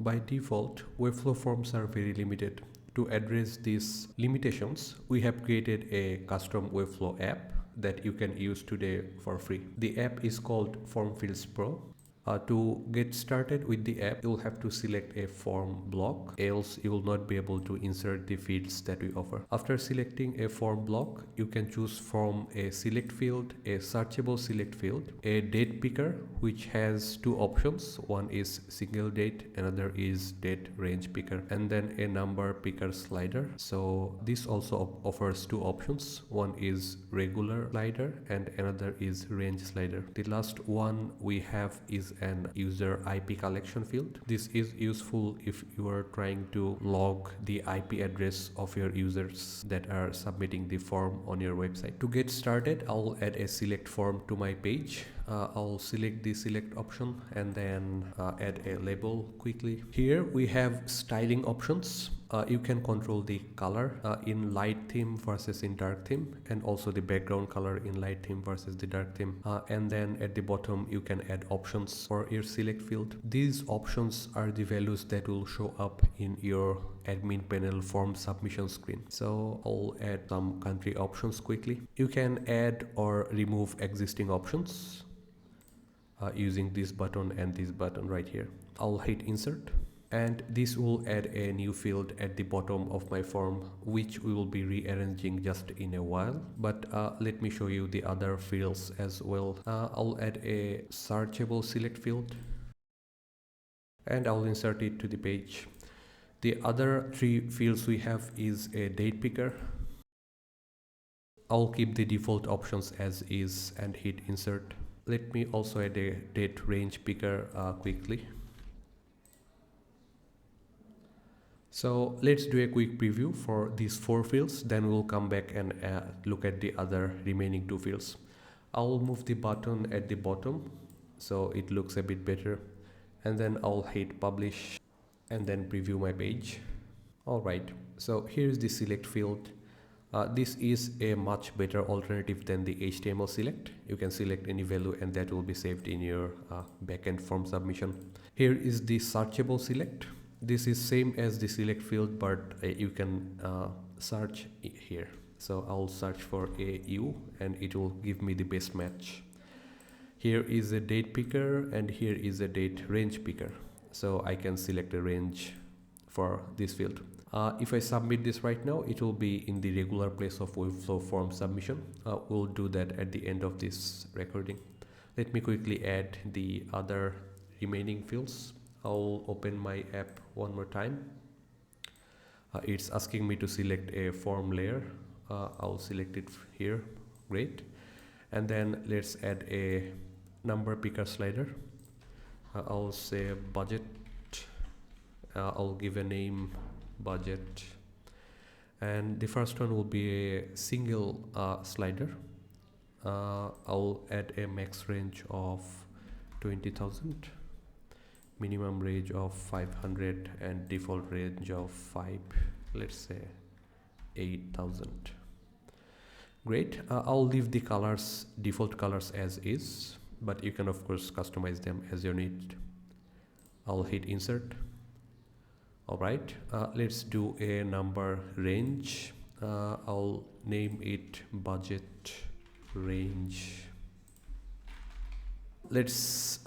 By default, Webflow forms are very limited. To address these limitations, we have created a custom Webflow app that you can use today for free. The app is called Form Fields Pro. To get started with the app, you'll have to select a form block, else you will not be able to insert the fields that we offer. After selecting a form block, you can choose from a select field, a searchable select field, a date picker, which has two options. One is single date, another is date range picker, and then a number picker slider. So this also offers two options. One is regular slider and another is range slider. The last one we have is an user IP collection field. This is useful if you are trying to log the IP address of your users that are submitting the form on your website. To get started, I'll add a select form to my page. I'll select the select option and then add a label quickly. Here we have styling options. You can control the color in light theme versus in dark theme, and also the background color in light theme versus the dark theme. And then at the bottom you can add options for your select field. These options are the values that will show up in your admin panel form submission screen. So I'll add some country options quickly. You can add or remove existing options using this button and this button right here. I'll hit insert, and this will add a new field at the bottom of my form, which we will be rearranging just in a while. But let me show you the other fields as well. I'll add a searchable select field and I'll insert it to the page. The other three fields we have is a date picker. I'll keep the default options as is and hit insert. Let me also add a date range picker quickly. So let's do a quick preview for these four fields, then we'll come back and look at the other remaining two fields. I'll move the button at the bottom so it looks a bit better, and then I'll hit publish and then preview my page. Alright, so here's the select field. This is a much better alternative than the HTML select. You can select any value and that will be saved in your backend form submission. Here is the searchable select. This is same as the select field, but you can search here. So I'll search for AU and it will give me the best match. Here is a date picker and here is a date range picker. So I can select a range for this field. If I submit this right now, it will be in the regular place of Webflow form submission. We'll do that at the end of this recording. Let me quickly add the other remaining fields. I'll open my app one more time. It's asking me to select a form layer. I'll select it here. Great. And then let's add a number picker slider. I'll say budget. I'll give a name budget, and the first one will be a single slider. I'll add a max range of 20,000, minimum range of 500, and default range of 5, let's say 8,000. Great. I'll leave the colors, default colors as is, but you can of course customize them as you need. I'll hit insert. Alright, let's do a number range. I'll name it budget range. Let's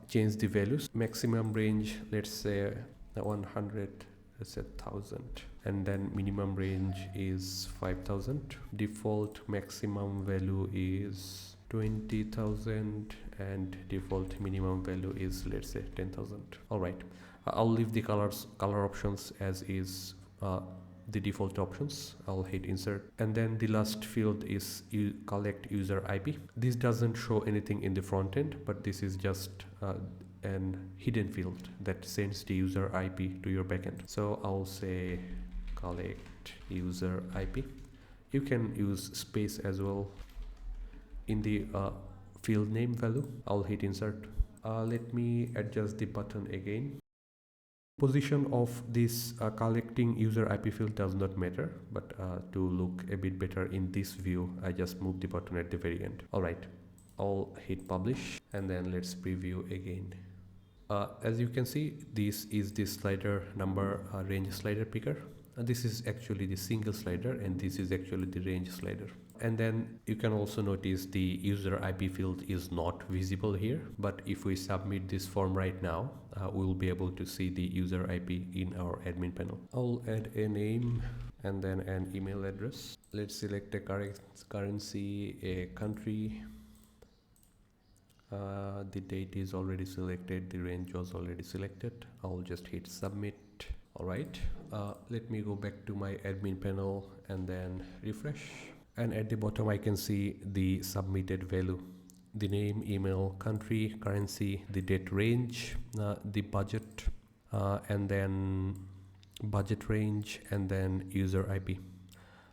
change the values. Maximum range, let's say 100, let's say 1000, and then minimum range is 5000. Default maximum value is 20,000 and default minimum value is, let's say, 10,000. Alright. I'll leave the color options as is, the default options. I'll hit insert, and then the last field is you collect user IP. This doesn't show anything in the front end, but this is just an hidden field that sends the user IP to your backend. So I'll say collect user IP. You can use space as well in the field name value. I'll hit insert. Let me adjust the button again. Position of this collecting user IP field does not matter, but to look a bit better in this view, I just moved the button at the very end. Alright, I'll hit publish and then let's preview again. As you can see, this is the slider number range slider picker. This is actually the single slider, and this is actually the range slider. And then you can also notice the user IP field is not visible here, but if we submit this form right now, we will be able to see the user IP in our admin panel. I'll add a name and then an email address. Let's select a currency, a country. The date is already selected, the range was already selected. I'll just hit submit. Alright, let me go back to my admin panel and then refresh. And at the bottom I can see the submitted value, the name, email, country, currency, the date range, the budget, and then budget range, and then user IP.